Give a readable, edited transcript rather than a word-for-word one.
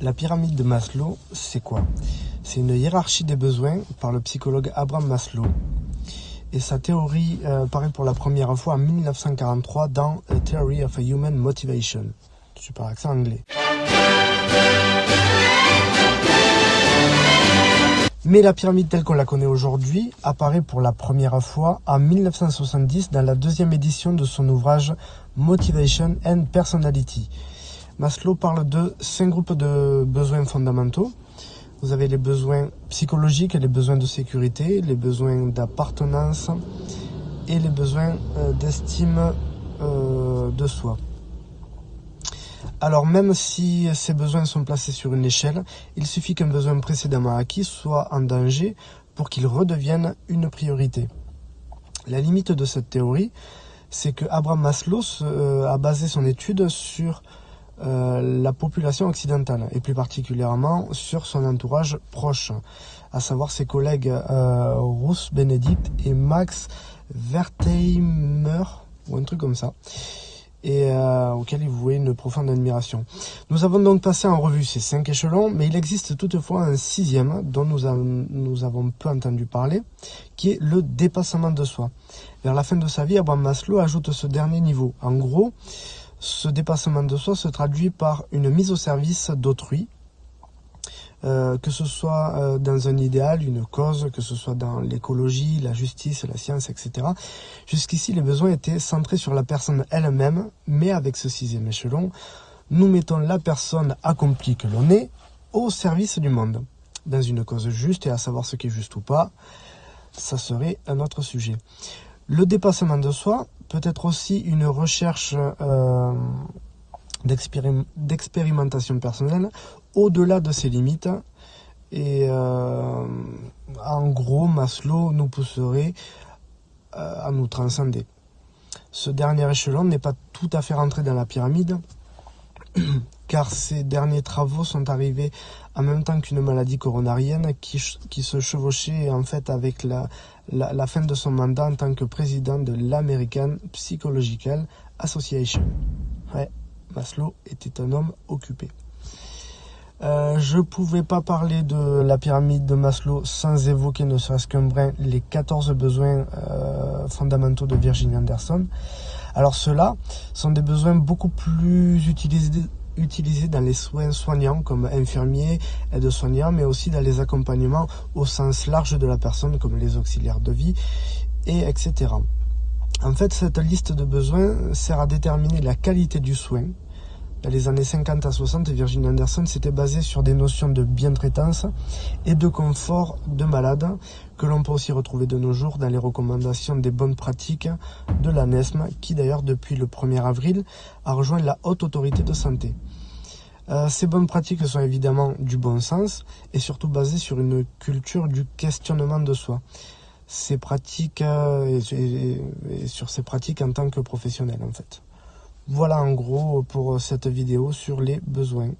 La pyramide de Maslow, c'est quoi? C'est une hiérarchie des besoins par le psychologue Abraham Maslow. Et sa théorie paraît pour la première fois en 1943 dans A Theory of a Human Motivation. Super accent anglais. Mais la pyramide telle qu'on la connaît aujourd'hui apparaît pour la première fois en 1970 dans la deuxième édition de son ouvrage Motivation and Personality. Maslow parle de 5 groupes de besoins fondamentaux. Vous avez les besoins psychologiques, les besoins de sécurité, les besoins d'appartenance et les besoins d'estime de soi. Alors même si ces besoins sont placés sur une échelle, il suffit qu'un besoin précédemment acquis soit en danger pour qu'il redevienne une priorité. La limite de cette théorie, c'est que Abraham Maslow a basé son étude sur la population occidentale et plus particulièrement sur son entourage proche, à savoir ses collègues Ruth Benedict et Max Wertheimer ou un truc comme ça, et auquel il vouait une profonde admiration. Nous avons donc passé en revue ces 5 échelons, mais il existe toutefois un 6e dont nous avons peu entendu parler, qui est le dépassement de soi. Vers la fin de sa vie, Abraham Maslow ajoute ce dernier niveau. En gros, ce dépassement de soi se traduit par une mise au service d'autrui, que ce soit dans un idéal, une cause, que ce soit dans l'écologie, la justice, la science, etc. Jusqu'ici, les besoins étaient centrés sur la personne elle-même, mais avec ce 6e échelon, nous mettons la personne accomplie que l'on est au service du monde, dans une cause juste, et à savoir ce qui est juste ou pas, ça serait un autre sujet. Le dépassement de soi peut être aussi une recherche d'expérimentation personnelle au-delà de ses limites. Et en gros, Maslow nous pousserait à nous transcender. Ce dernier échelon n'est pas tout à fait rentré dans la pyramide, car ces derniers travaux sont arrivés en même temps qu'une maladie coronarienne qui se chevauchait en fait avec la fin de son mandat en tant que président de l'American Psychological Association. Ouais, Maslow était un homme occupé. Je pouvais pas parler de la pyramide de Maslow sans évoquer ne serait-ce qu'un brin les 14 besoins fondamentaux de Virginia Anderson. Alors ceux-là sont des besoins beaucoup plus utilisés dans les soins soignants comme infirmiers, aides-soignants, mais aussi dans les accompagnements au sens large de la personne comme les auxiliaires de vie, et etc. En fait, cette liste de besoins sert à déterminer la qualité du soin. Dans les années 50 à 60, Virginia Anderson s'était basée sur des notions de bientraitance et de confort de malade que l'on peut aussi retrouver de nos jours dans les recommandations des bonnes pratiques de l'ANESM, qui d'ailleurs depuis le 1er avril a rejoint la Haute Autorité de Santé. Ces bonnes pratiques sont évidemment du bon sens et surtout basées sur une culture du questionnement de soi. Ces pratiques et sur ces pratiques en tant que professionnel en fait. Voilà en gros pour cette vidéo sur les besoins.